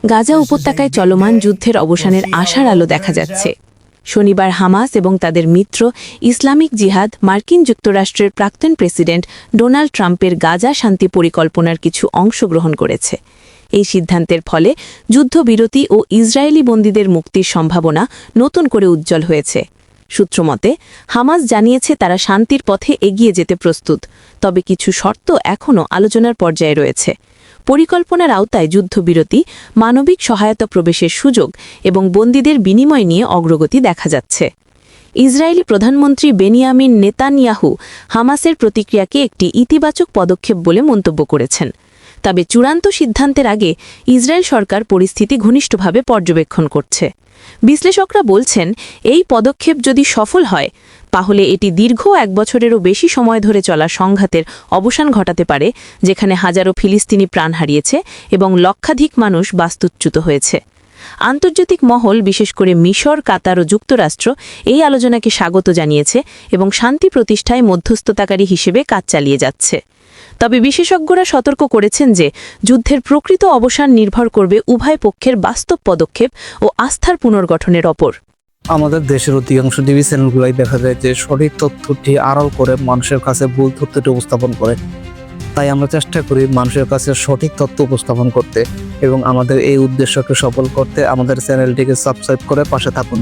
গাজা উপত্যকায় চলমান যুদ্ধের অবসানের আশার আলো দেখা যাচ্ছে। শনিবার হামাস এবং তাদের মিত্র ইসলামিক জিহাদ মার্কিন যুক্তরাষ্ট্রের প্রাক্তন প্রেসিডেন্ট ডোনাল্ড ট্রাম্পের গাজা শান্তি পরিকল্পনার কিছু অংশ গ্রহণ করেছে। এই সিদ্ধান্তের ফলে যুদ্ধবিরতি ও ইসরায়েলি বন্দীদের মুক্তির সম্ভাবনা নতুন করে উজ্জ্বল হয়েছে। সূত্রমতে হামাস জানিয়েছে তারা শান্তির পথে এগিয়ে যেতে প্রস্তুত, তবে কিছু শর্ত এখনও আলোচনার পর্যায়ে রয়েছে। পরিকল্পনার আওতায় যুদ্ধবিরতি, মানবিক সহায়তা প্রবেশের সুযোগ এবং বন্দীদের বিনিময় নিয়ে অগ্রগতি দেখা যাচ্ছে। ইসরায়েলি প্রধানমন্ত্রী বেনিয়ামিন নেতানিয়াহু হামাসের প্রতিক্রিয়াকে একটি ইতিবাচক পদক্ষেপ বলে মন্তব্য করেছেন। তবে চূড়ান্ত সিদ্ধান্তের আগে ইসরায়েল সরকার পরিস্থিতি ঘনিষ্ঠভাবে পর্যবেক্ষণ করছে। বিশ্লেষকরা বলছেন, এই পদক্ষেপ যদি সফল হয় তাহলে এটি দীর্ঘ 1 বছরেরও বেশি সময় ধরে চলা সংঘাতের অবসান ঘটাতে পারে, যেখানে হাজারো ফিলিস্তিনি প্রাণ হারিয়েছে এবং লক্ষাধিক মানুষ বাস্তুচ্যুত হয়েছে। আন্তর্জাতিক মহল, বিশেষ করে মিশর, কাতার ও যুক্তরাষ্ট্র এই আলোচনাকে স্বাগত জানিয়েছে এবং শান্তি প্রতিষ্ঠায় মধ্যস্থতাকারী হিসেবে কাজ চালিয়ে যাচ্ছে। তবে বিশেষজ্ঞরা সতর্ক করেছেন যে যুদ্ধের প্রকৃত অবসান নির্ভর করবে উভয় পক্ষের বাস্তব পদক্ষেপ ও আস্থার পুনর্গঠনের ওপর। আমাদের দেশের অধিকাংশ টিভি চ্যানেলগুলোই দেখা যায় যে সঠিক তথ্যটি আড়াল করে মানুষের কাছে ভুল তথ্যটি উপস্থাপন করে। তাই আমরা চেষ্টা করি মানুষের কাছে সঠিক তথ্য উপস্থাপন করতে এবং আমাদের এই উদ্দেশ্যকে সফল করতে আমাদের চ্যানেলটিকে সাবস্ক্রাইব করে পাশে থাকুন।